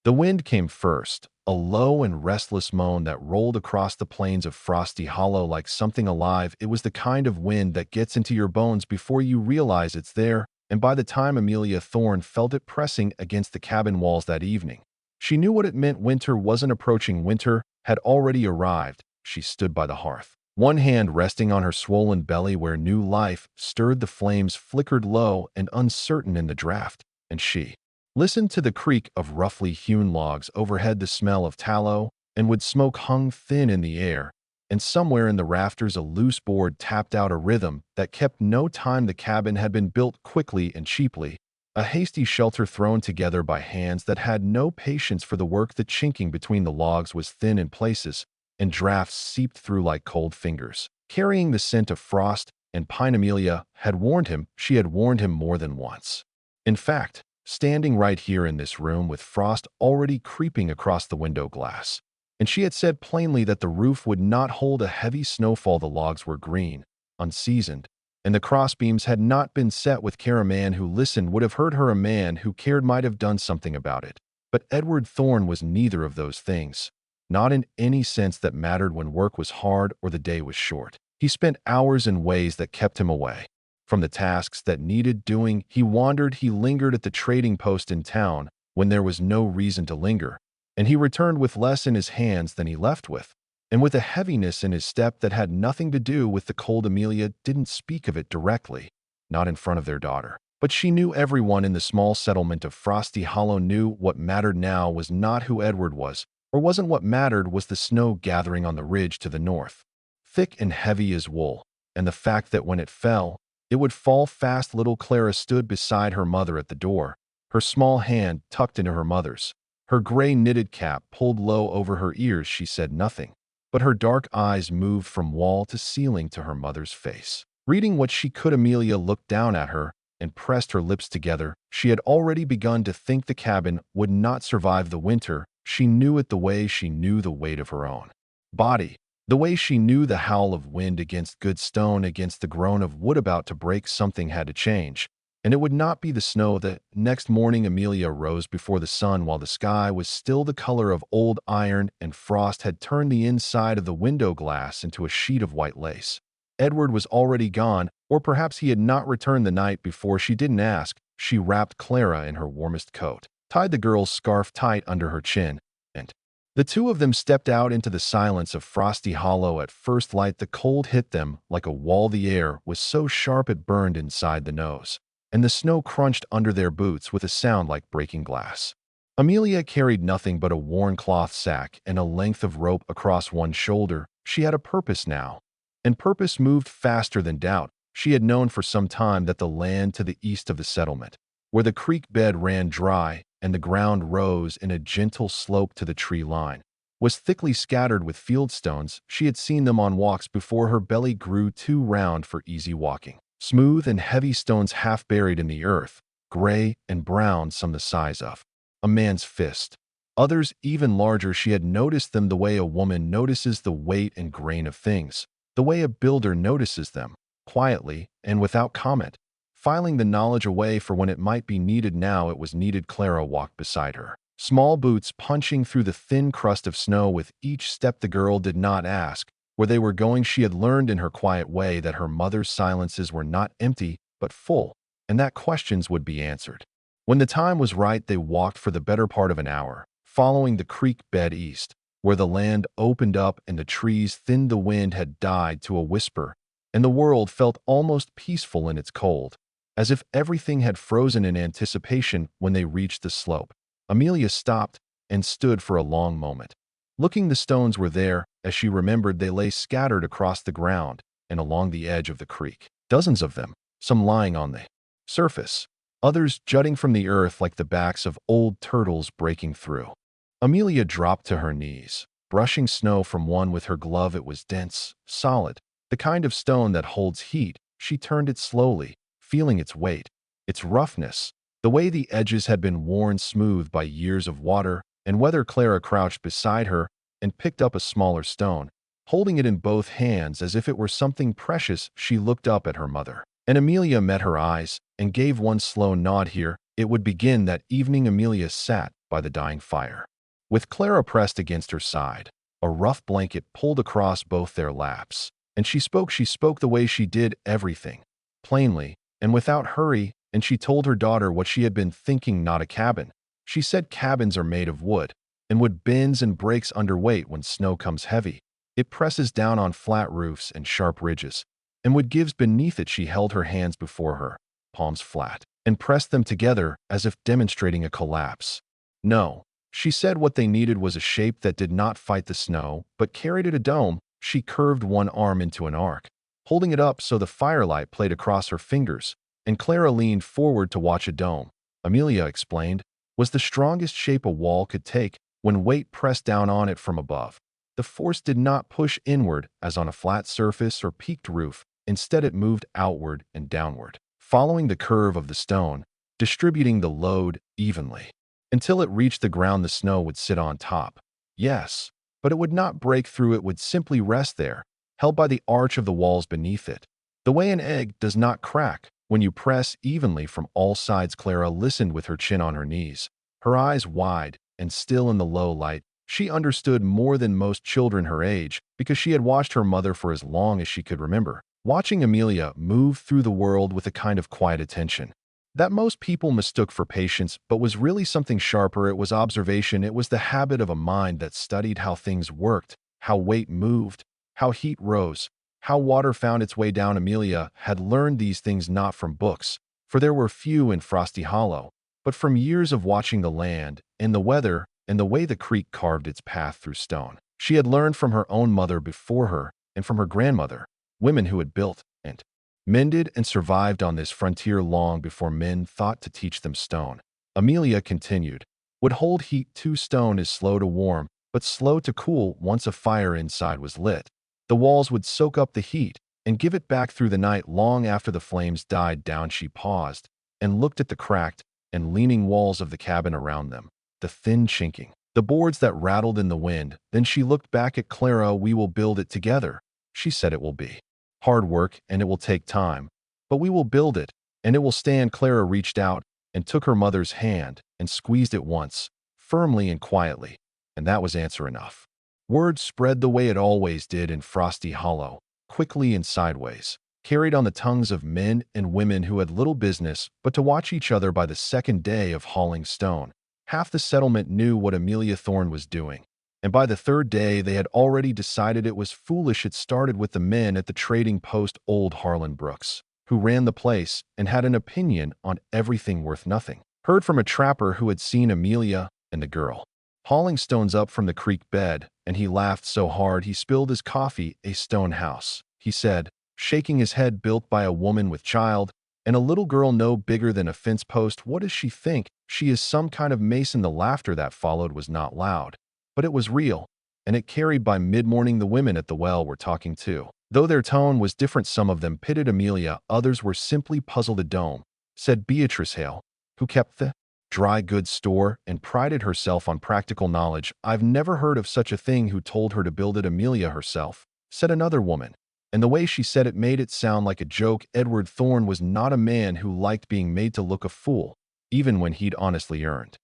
The wind came first, a low and restless moan that rolled across the plains of Frosty Hollow like something alive. It was the kind of wind that gets into your bones before you realize it's there, and by the time Amelia Thorne felt it pressing against the cabin walls that evening, she knew what it meant. Winter wasn't approaching. Winter had already arrived. She stood by the hearth, one hand resting on her swollen belly where new life stirred. The flames flickered low and uncertain in the draft, and she listened to the creak of roughly hewn logs overhead. The smell of tallow and wood smoke hung thin in the air, and somewhere in the rafters a loose board tapped out a rhythm that kept no time. The cabin had been built quickly and cheaply, a hasty shelter thrown together by hands that had no patience for the work. The chinking between the logs was thin in places, and drafts seeped through like cold fingers, carrying the scent of frost and pine. Amelia had warned him. She had warned him more than once. In fact, standing right here in this room with frost already creeping across the window glass, and she had said plainly that the roof would not hold a heavy snowfall. The logs were green, unseasoned, and the crossbeams had not been set with care. A man who listened would have heard her. A man who cared might have done something about it. But Edward Thorne was neither of those things, not in any sense that mattered when work was hard or the day was short. He spent hours in ways that kept him away from the tasks that needed doing. He wandered, he lingered at the trading post in town when there was no reason to linger, and he returned with less in his hands than he left with, and with a heaviness in his step that had nothing to do with the cold. Amelia didn't speak of it directly, not in front of their daughter, but she knew. Everyone in the small settlement of Frosty Hollow knew. What mattered now was not who Edward was, or wasn't. What mattered was the snow gathering on the ridge to the north, thick and heavy as wool, and the fact that when it fell, it would fall fast. Little Clara stood beside her mother at the door, her small hand tucked into her mother's, her gray knitted cap pulled low over her ears. She said nothing, but her dark eyes moved from wall to ceiling to her mother's face, reading what she could. Amelia looked down at her and pressed her lips together. She had already begun to think the cabin would not survive the winter. She knew it the way she knew the weight of her own body, the way she knew the howl of wind against good stone, against the groan of wood about to break. Something had to change, and it would not be the snow. The next morning Amelia rose before the sun while the sky was still the color of old iron and frost had turned the inside of the window glass into a sheet of white lace. Edward was already gone, or perhaps he had not returned the night before. She didn't ask. She wrapped Clara in her warmest coat, tied the girl's scarf tight under her chin, and the two of them stepped out into the silence of Frosty Hollow. At first light, the cold hit them like a wall. The air was so sharp it burned inside the nose, and the snow crunched under their boots with a sound like breaking glass. Amelia carried nothing but a worn cloth sack and a length of rope across one shoulder. She had a purpose now, and purpose moved faster than doubt. She had known for some time that the land to the east of the settlement, where the creek bed ran dry and the ground rose in a gentle slope to the tree line, was thickly scattered with fieldstones. She had seen them on walks before. Her belly grew too round for easy walking. Smooth and heavy stones half buried in the earth, gray and brown, some the size of a man's fist, others even larger. She had noticed them the way a woman notices the weight and grain of things, the way a builder notices them, quietly and without comment, filing the knowledge away for when it might be needed. Now it was needed. Clara walked beside her, small boots punching through the thin crust of snow with each step. The girl did not ask where they were going. She had learned in her quiet way that her mother's silences were not empty, but full, and that questions would be answered. When the time was right, they walked for the better part of an hour, following the creek bed east, where the land opened up and the trees thinned. The wind had died to a whisper, and the world felt almost peaceful in its cold, as if everything had frozen in anticipation. When they reached the slope, Amelia stopped and stood for a long moment, looking. The stones were there, as she remembered. They lay scattered across the ground and along the edge of the creek, dozens of them, some lying on the surface, others jutting from the earth like the backs of old turtles breaking through. Amelia dropped to her knees, brushing snow from one with her glove. It was dense, solid, the kind of stone that holds heat. She turned it slowly, feeling its weight, its roughness, the way the edges had been worn smooth by years of water and weather. Clara crouched beside her and picked up a smaller stone, holding it in both hands as if it were something precious. She looked up at her mother, and Amelia met her eyes and gave one slow nod. Here it would begin. That evening Amelia sat, by the dying fire. With Clara pressed against her side, a rough blanket pulled across both their laps, and she spoke the way she did everything, plainly, and without hurry, and she told her daughter what she had been thinking, not a cabin. She said cabins are made of wood, and wood bends and breaks under weight when snow comes heavy. It presses down on flat roofs and sharp ridges, and wood gives beneath it. She held her hands before her, palms flat, and pressed them together as if demonstrating a collapse. No, she said what they needed was a shape that did not fight the snow, but carried it a dome. She curved one arm into an arc, holding it up so the firelight played across her fingers, and Clara leaned forward to watch. A dome, Amelia explained, was the strongest shape a wall could take when weight pressed down on it from above. The force did not push inward as on a flat surface or peaked roof. Instead, it moved outward and downward, following the curve of the stone, distributing the load evenly. Until it reached the ground, the snow would sit on top. Yes, but it would not break through. It would simply rest there, held by the arch of the walls beneath it. The way an egg does not crack when you press evenly from all sides. Clara listened with her chin on her knees, her eyes wide and still in the low light. She understood more than most children her age because she had watched her mother for as long as she could remember, watching Amelia move through the world with a kind of quiet attention that most people mistook for patience, but was really something sharper. It was observation. It was the habit of a mind that studied how things worked, how weight moved, how heat rose, how water found its way down. Amelia had learned these things not from books, for there were few in Frosty Hollow, but from years of watching the land and the weather and the way the creek carved its path through stone. She had learned from her own mother before her and from her grandmother, women who had built and mended and survived on this frontier long before men thought to teach them stone. Amelia continued, would hold heat too. Stone is slow to warm, but slow to cool. Once a fire inside was lit, the walls would soak up the heat and give it back through the night. Long after the flames died down, she paused and looked at the cracked and leaning walls of the cabin around them, the thin chinking, the boards that rattled in the wind. Then she looked back at Clara. We will build it together, she said. It will be hard work and it will take time, but we will build it and it will stand. Clara reached out and took her mother's hand and squeezed it once, firmly and quietly, and that was answer enough. Word spread the way it always did in Frosty Hollow, quickly and sideways, carried on the tongues of men and women who had little business but to watch each other. By the second day of hauling stone, half the settlement knew what Amelia Thorne was doing, and by the third day they had already decided it was foolish. It started with the men at the trading post, old Harlan Brooks, who ran the place and had an opinion on everything worth nothing. Heard from a trapper who had seen Amelia and the girl hauling stones up from the creek bed, and he laughed so hard he spilled his coffee. A stone house, he said, shaking his head, built by a woman with child and a little girl no bigger than a fence post. What does she think? She is some kind of mason. The laughter that followed was not loud, but it was real, and it carried. By mid-morning, the women at the well were talking too, though their tone was different. Some of them pitied Amelia, others were simply puzzled. A dome, said Beatrice Hale, who kept the dry goods store and prided herself on practical knowledge. I've never heard of such a thing. Who told her to build it? Amelia herself, said another woman, and the way she said it made it sound like a joke. Edward Thorne was not a man who liked being made to look a fool, even when he'd honestly earned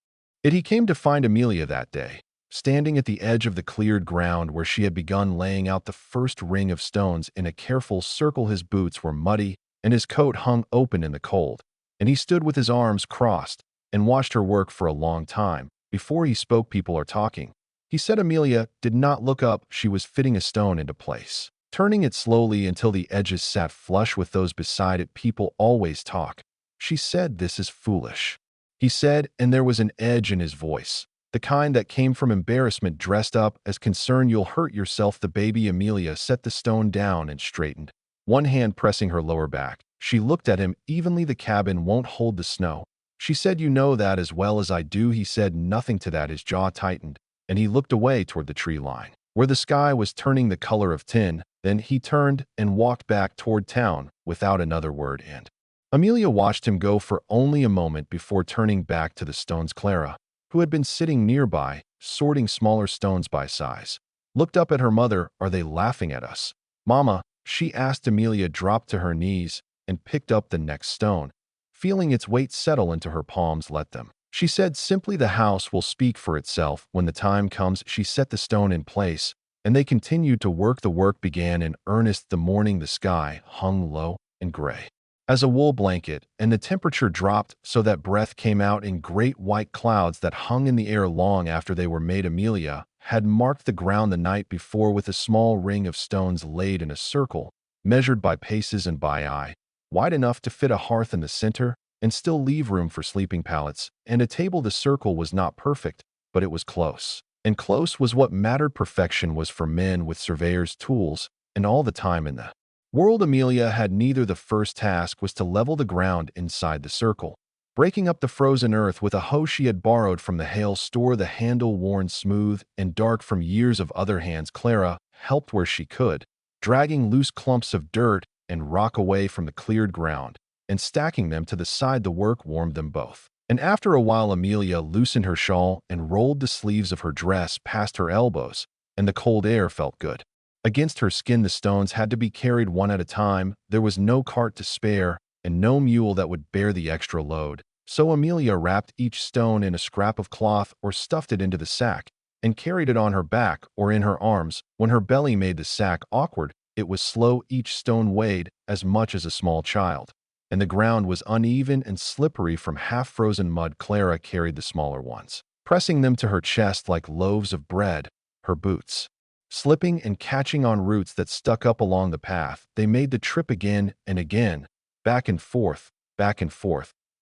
it. He came to find Amelia that day, standing at the edge of the cleared ground where she had begun laying out the first ring of stones in a careful circle. His boots were muddy, and his coat hung open in the cold, and he stood with his arms crossed and watched her work for a long time. Before he spoke, people are talking, he said. Amelia did not look up. She was fitting a stone into place, turning it slowly until the edges sat flush with those beside it. People always talk, she said. This is foolish, he said, and there was an edge in his voice, the kind that came from embarrassment dressed up as concern. You'll hurt yourself. The baby. Amelia set the stone down and straightened, one hand pressing her lower back. She looked at him evenly. The cabin won't hold the snow, she said. You know that as well as I do. He said nothing to that. His jaw tightened, and he looked away toward the tree line, where the sky was turning the color of tin. Then he turned and walked back toward town without another word, and Amelia watched him go for only a moment before turning back to the stones. Clara, who had been sitting nearby, sorting smaller stones by size, looked up at her mother. Are they laughing at us, Mama? She asked. Amelia dropped to her knees and picked up the next stone, feeling its weight settle into her palms. Let them She said simply the house will speak for itself when the time comes. She set the stone in place, and they continued to work. The work began in earnest the morning the sky hung low and gray as a wool blanket, and the temperature dropped so that breath came out in great white clouds that hung in the air long after they were made. Amelia had marked the ground the night before with a small ring of stones laid in a circle, measured by paces and by eye, wide enough to fit a hearth in the center and still leave room for sleeping pallets, and a table. The circle was not perfect, but it was close. And close was what mattered. Perfection was for men with surveyor's tools, and all the time in the world Amelia had neither. The first task was to level the ground inside the circle, breaking up the frozen earth with a hoe she had borrowed from the hail store, the handle worn smooth and dark from years of other hands. Clara helped where she could, dragging loose clumps of dirt and rock away from the cleared ground and stacking them to the side. The work warmed them both. And after a while, Amelia loosened her shawl and rolled the sleeves of her dress past her elbows, and the cold air felt good against her skin. The stones had to be carried one at a time. There was no cart to spare and no mule that would bear the extra load. So Amelia wrapped each stone in a scrap of cloth or stuffed it into the sack and carried it on her back or in her arms. When her belly made the sack awkward, it was slow. Each stone weighed as much as a small child, and the ground was uneven and slippery from half-frozen mud. Clara carried the smaller ones, pressing them to her chest like loaves of bread. Her boots slipping and catching on roots that stuck up along the path. They made the trip again and again, back and forth,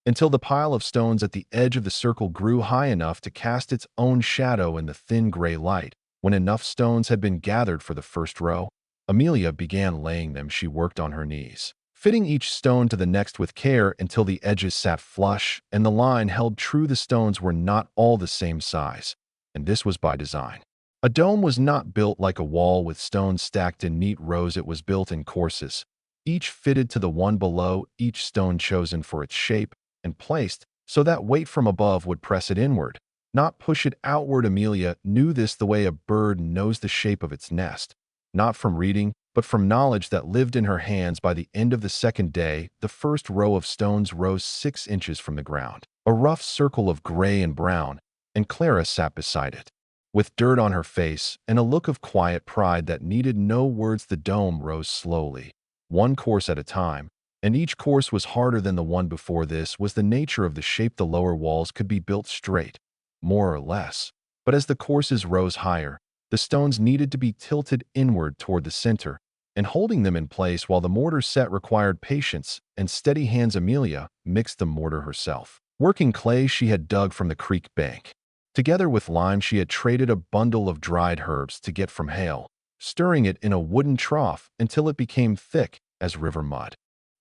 until the pile of stones at the edge of the circle grew high enough to cast its own shadow in the thin gray light. When enough stones had been gathered for the first row, Amelia began laying them. She worked on her knees, fitting each stone to the next with care until the edges sat flush and the line held true. The stones were not all the same size, and this was by design. A dome was not built like a wall with stones stacked in neat rows. It was built in courses, each fitted to the one below, each stone chosen for its shape and placed so that weight from above would press it inward, not push it outward. Amelia knew this the way a bird knows the shape of its nest, not from reading, but from knowledge that lived in her hands. By the end of the second day, the first row of stones rose 6 inches from the ground, a rough circle of gray and brown, and Clara sat beside it, with dirt on her face and a look of quiet pride that needed no words. The dome rose slowly, one course at a time, and each course was harder than the one before. This was the nature of the shape. The lower walls could be built straight, more or less, but as the courses rose higher, the stones needed to be tilted inward toward the center, and holding them in place while the mortar set required patience and steady hands. Amelia mixed the mortar herself, working clay she had dug from the creek bank. Together with lime she had traded a bundle of dried herbs to get from Hale, stirring it in a wooden trough until it became thick as river mud.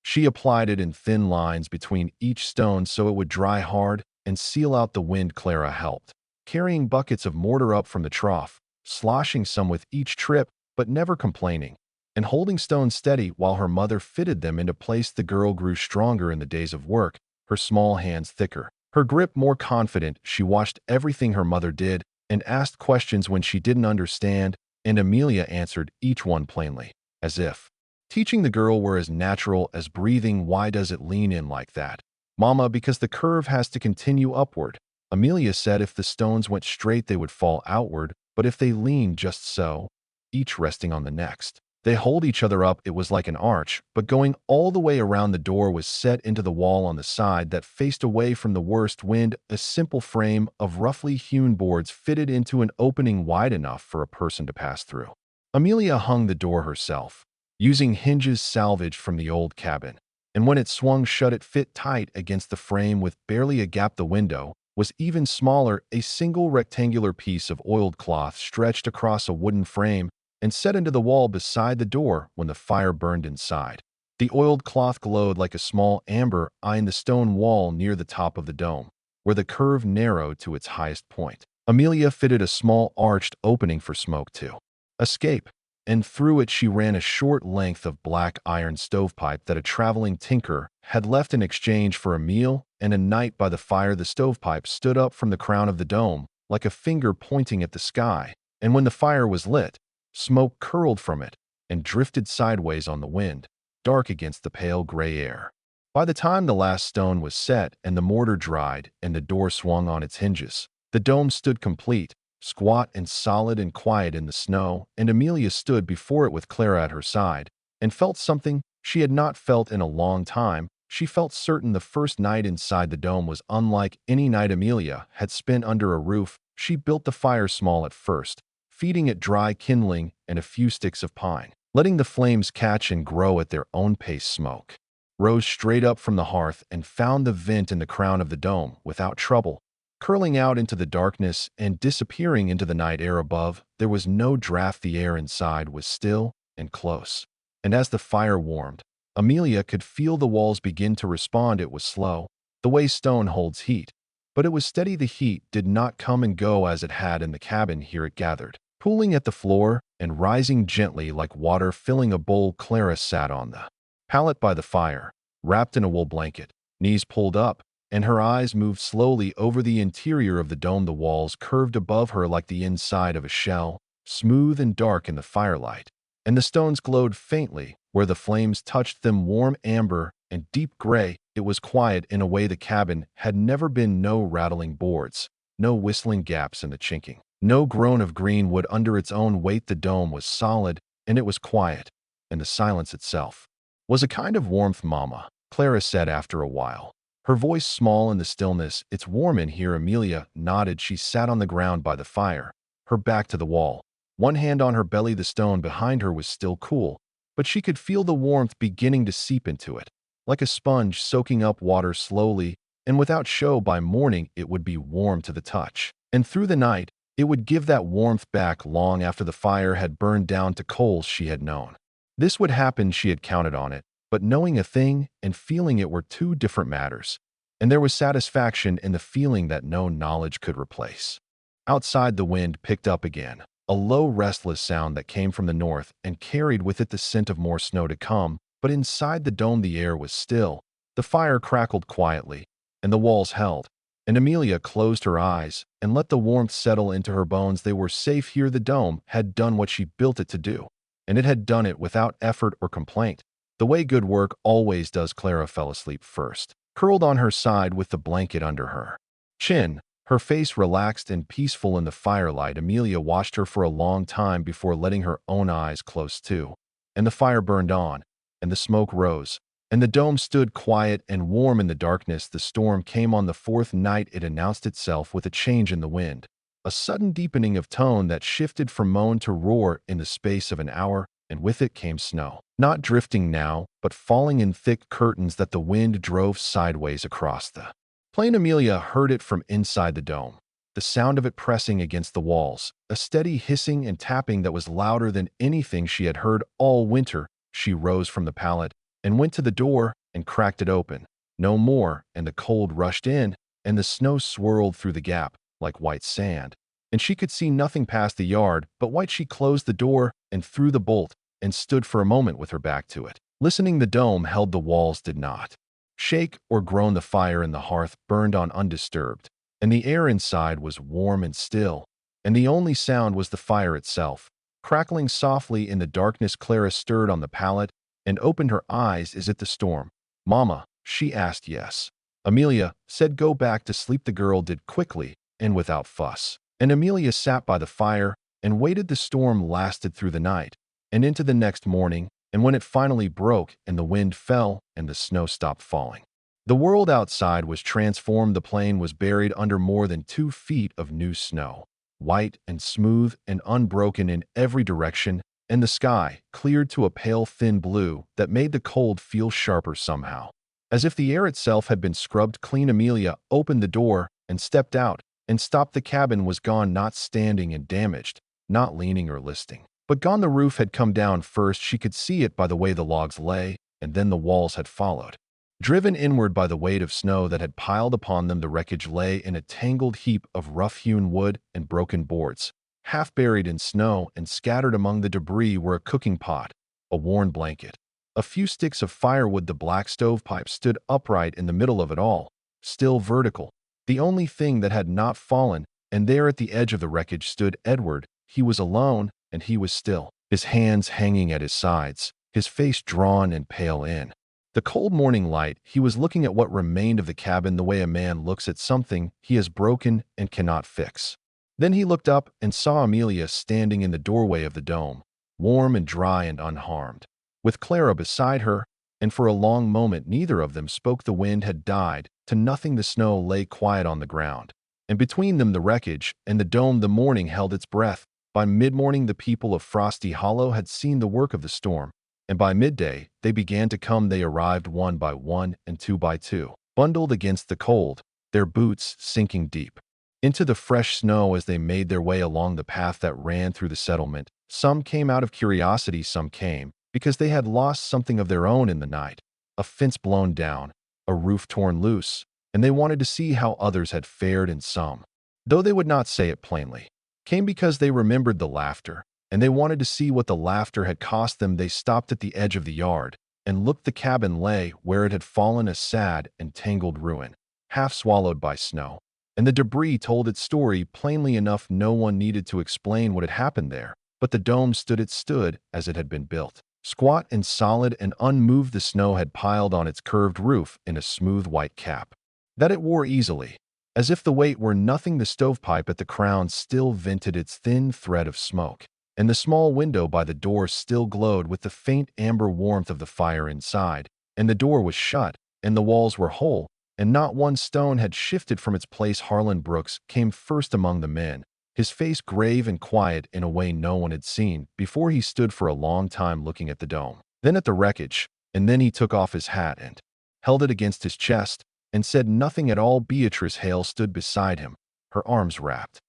She applied it in thin lines between each stone so it would dry hard and seal out the wind. Clara helped, carrying buckets of mortar up from the trough, sloshing some with each trip but never complaining, and holding stones steady while her mother fitted them into place. The girl grew stronger in the days of work, her small hands thicker, her grip more confident. She watched everything her mother did and asked questions when she didn't understand, and Amelia answered each one plainly, as if teaching the girl were as natural as breathing. Why does it lean in like that, Mama? Because the curve has to continue upward, Amelia said. If the stones went straight they would fall outward, but if they leaned just so, each resting on the next, they hold each other up. It was like an arch, but going all the way around. The door was set into the wall on the side that faced away from the worst wind, a simple frame of roughly hewn boards fitted into an opening wide enough for a person to pass through. Amelia hung the door herself, using hinges salvaged from the old cabin, and when it swung shut it fit tight against the frame with barely a gap. The window was even smaller, a single rectangular piece of oiled cloth stretched across a wooden frame and set into the wall beside the door. When the fire burned inside, the oiled cloth glowed like a small amber eye in the stone wall near the top of the dome, where the curve narrowed to its highest point. Amelia fitted a small arched opening for smoke to escape, and through it she ran a short length of black iron stovepipe that a traveling tinker had left in exchange for a meal and a night by the fire. The stovepipe stood up from the crown of the dome like a finger pointing at the sky, and when the fire was lit, smoke curled from it and drifted sideways on the wind, dark against the pale gray air. By the time the last stone was set and the mortar dried and the door swung on its hinges, the dome stood complete, squat and solid and quiet in the snow, and Amelia stood before it with Clara at her side, and felt something she had not felt in a long time. She felt certain the first night inside the dome was unlike any night Amelia had spent under a roof. She built the fire small at first, feeding it dry kindling and a few sticks of pine, letting the flames catch and grow at their own pace. Smoke rose straight up from the hearth and found the vent in the crown of the dome without trouble, curling out into the darkness and disappearing into the night air above. There was no draft. The air inside was still and close. And as the fire warmed, Amelia could feel the walls begin to respond. It was slow, the way stone holds heat, but it was steady. The heat did not come and go as it had in the cabin. Here it gathered, pooling at the floor and rising gently like water filling a bowl. Clara sat on the pallet by the fire, wrapped in a wool blanket, knees pulled up, and her eyes moved slowly over the interior of the dome. The walls curved above her like the inside of a shell, smooth and dark in the firelight, and the stones glowed faintly where the flames touched them, warm amber and deep gray. It was quiet in a way the cabin had never been. No rattling boards, no whistling gaps in the chinking, no groan of green wood under its own weight. The dome was solid, and it was quiet, and the silence itself was a kind of warmth. Mama, Clara said after a while, her voice small in the stillness. It's warm in here. Amelia nodded. She sat on the ground by the fire, her back to the wall, one hand on her belly. The stone behind her was still cool, but she could feel the warmth beginning to seep into it, like a sponge soaking up water slowly and without show. By morning, it would be warm to the touch, and through the night, it would give that warmth back long after the fire had burned down to coals she had known. This would happen. She had counted on it, but knowing a thing and feeling it were two different matters, and there was satisfaction in the feeling that no knowledge could replace. Outside, the wind picked up again, a low, restless sound that came from the north and carried with it the scent of more snow to come. But inside the dome, the air was still. The fire crackled quietly, and the walls held, and Amelia closed her eyes and let the warmth settle into her bones. They were safe here. The dome had done what she built it to do, and it had done it without effort or complaint, the way good work always does. Clara fell asleep first, curled on her side with the blanket under her chin, her face relaxed and peaceful in the firelight. Amelia watched her for a long time before letting her own eyes close too, and the fire burned on, and the smoke rose, and the dome stood quiet and warm in the darkness. The storm came on the fourth night. It announced itself with a change in the wind, a sudden deepening of tone that shifted from moan to roar in the space of an hour, and with it came snow, not drifting now, but falling in thick curtains that the wind drove sideways across the plain. Amelia heard it from inside the dome, the sound of it pressing against the walls, a steady hissing and tapping that was louder than anything she had heard all winter. She rose from the pallet and went to the door and cracked it open. No more, and the cold rushed in, and the snow swirled through the gap like white sand, and she could see nothing past the yard but white. She closed the door and threw the bolt and stood for a moment with her back to it, listening. The dome held. The walls did not shake or groan. The fire in the hearth burned on undisturbed, and the air inside was warm and still, and the only sound was the fire itself, crackling softly in the darkness. Clara stirred on the pallet and opened her eyes. Is it the storm, Mama? She asked. Yes, Amelia said. Go back to sleep. The girl did quickly and without fuss, and Amelia sat by the fire and waited. The storm lasted through the night and into the next morning, and when it finally broke and the wind fell and the snow stopped falling, the world outside was transformed. The plain was buried under more than 2 feet of new snow, white and smooth and unbroken in every direction, and the sky cleared to a pale thin blue that made the cold feel sharper somehow, as if the air itself had been scrubbed clean. Amelia opened the door and stepped out and stopped. The cabin was gone, not standing and damaged, not leaning or listing, but gone. The roof had come down first. She could see it by the way the logs lay, and then the walls had followed, driven inward by the weight of snow that had piled upon them. The wreckage lay in a tangled heap of rough-hewn wood and broken boards, half buried in snow, and scattered among the debris were a cooking pot, a worn blanket, a few sticks of firewood. The black stovepipe stood upright in the middle of it all, still vertical, the only thing that had not fallen, and there at the edge of the wreckage stood Edward. He was alone, and he was still, his hands hanging at his sides, his face drawn and pale in The cold morning light, he was looking at what remained of the cabin the way a man looks at something he has broken and cannot fix. Then he looked up and saw Amelia standing in the doorway of the dome, warm and dry and unharmed, with Clara beside her, and for a long moment neither of them spoke. The wind had died to nothing. The snow lay quiet on the ground, and between them the wreckage and the dome. The morning held its breath. By mid-morning the people of Frosty Hollow had seen the work of the storm, and by midday they began to come. They arrived one by one and two by two, bundled against the cold, their boots sinking deep into the fresh snow as they made their way along the path that ran through the settlement. Some came out of curiosity, some came because they had lost something of their own in the night, a fence blown down, a roof torn loose, and they wanted to see how others had fared. And some, though they would not say it plainly, came because they remembered the laughter, and they wanted to see what the laughter had cost them. They stopped at the edge of the yard and looked. The cabin lay where it had fallen, a sad and tangled ruin, half swallowed by snow, and the debris told its story plainly enough. No one needed to explain what had happened there, but the dome stood. It stood as it had been built, squat and solid and unmoved. The snow had piled on its curved roof in a smooth white cap that it wore easily, as if the weight were nothing. The stovepipe at the crown still vented its thin thread of smoke, and the small window by the door still glowed with the faint amber warmth of the fire inside. And the door was shut, and the walls were whole, and not one stone had shifted from its place. Harlan Brooks came first among the men, his face grave and quiet in a way no one had seen before. He stood for a long time looking at the dome, then at the wreckage, and then he took off his hat and held it against his chest and said nothing at all. Beatrice Hale stood beside him, her arms wrapped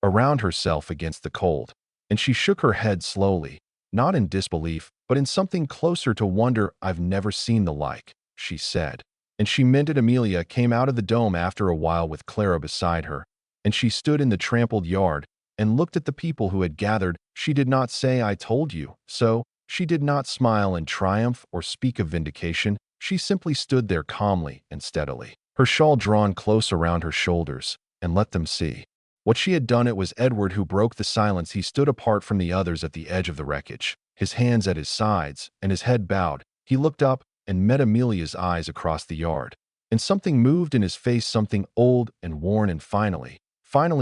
around herself against the cold, and she shook her head slowly, not in disbelief, but in something closer to wonder. "I've never seen the like," she said, and she meant it. Amelia came out of the dome after a while with Clara beside her, and she stood in the trampled yard and looked at the people who had gathered. She did not say, "I told you so." She did not smile in triumph or speak of vindication. She simply stood there calmly and steadily, her shawl drawn close around her shoulders, and let them see what she had done. It was Edward who broke the silence. He stood apart from the others at the edge of the wreckage, his hands at his sides and his head bowed. He looked up and met Amelia's eyes across the yard, and something moved in his face, something old and worn, and finally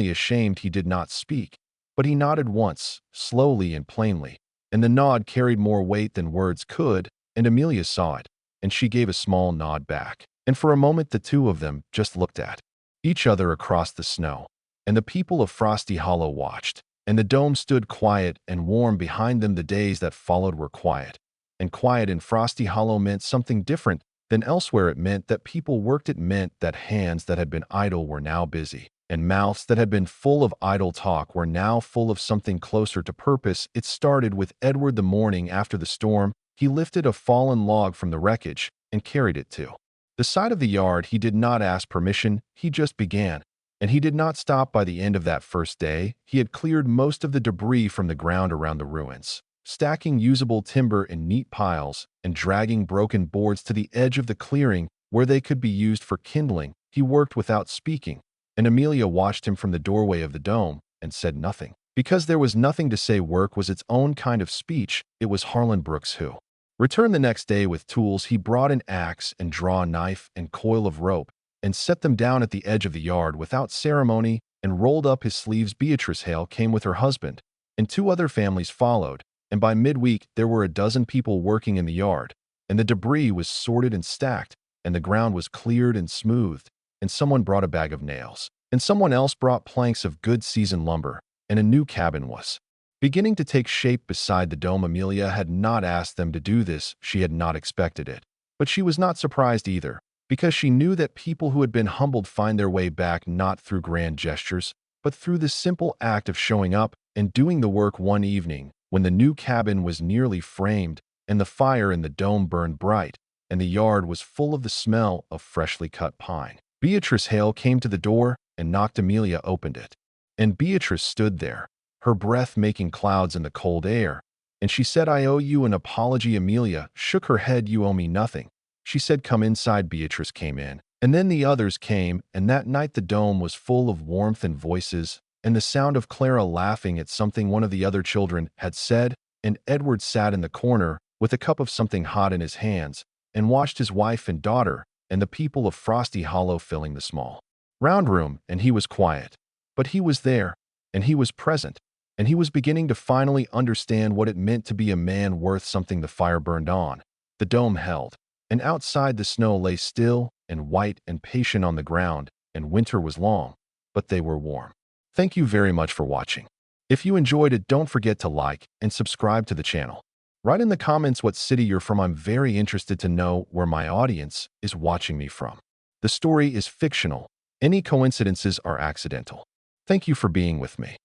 ashamed. He did not speak, but he nodded once, slowly and plainly, and the nod carried more weight than words could, and Amelia saw it, and she gave a small nod back. And for a moment the two of them just looked at each other across the snow, and the people of Frosty Hollow watched, and the dome stood quiet and warm behind them. The days that followed were quiet, and quiet in Frosty Hollow meant something different than elsewhere. It meant that people worked. It meant that hands that had been idle were now busy, and mouths that had been full of idle talk were now full of something closer to purpose. It started with Edward. The morning after the storm, he lifted a fallen log from the wreckage and carried it to the side of the yard. He did not ask permission, he just began. And he did not stop. By the end of that first day, he had cleared most of the debris from the ground around the ruins, stacking usable timber in neat piles and dragging broken boards to the edge of the clearing where they could be used for kindling. He worked without speaking, and Amelia watched him from the doorway of the dome and said nothing, because there was nothing to say. Work was its own kind of speech. It was Harlan Brooks who returned the next day with tools. He brought an axe and draw knife and coil of rope and set them down at the edge of the yard without ceremony and rolled up his sleeves. Beatrice Hale came with her husband, and two other families followed, and by midweek there were a dozen people working in the yard, and the debris was sorted and stacked, and the ground was cleared and smoothed, and someone brought a bag of nails, and someone else brought planks of good seasoned lumber, and a new cabin was beginning to take shape beside the dome. Amelia had not asked them to do this. She had not expected it, but she was not surprised either, because she knew that people who had been humbled find their way back not through grand gestures, but through the simple act of showing up and doing the work. One evening, when the new cabin was nearly framed and the fire in the dome burned bright and the yard was full of the smell of freshly cut pine, Beatrice Hale came to the door and knocked. Amelia opened it, and Beatrice stood there, her breath making clouds in the cold air, and she said, "I owe you an apology." Amelia shook her head. "You owe me nothing." She said, "Come inside." Beatrice came in, and then the others came, and that night the dome was full of warmth and voices, and the sound of Clara laughing at something one of the other children had said, and Edward sat in the corner with a cup of something hot in his hands, and watched his wife and daughter and the people of Frosty Hollow filling the small round room, and he was quiet. But he was there, and he was present, and he was beginning to finally understand what it meant to be a man worth something. The fire burned on, the dome held, and outside the snow lay still and white and patient on the ground, and winter was long, but they were warm. Thank you very much for watching. If you enjoyed it, don't forget to like and subscribe to the channel. Write in the comments what city you're from. I'm very interested to know where my audience is watching me from. The story is fictional. Any coincidences are accidental. Thank you for being with me.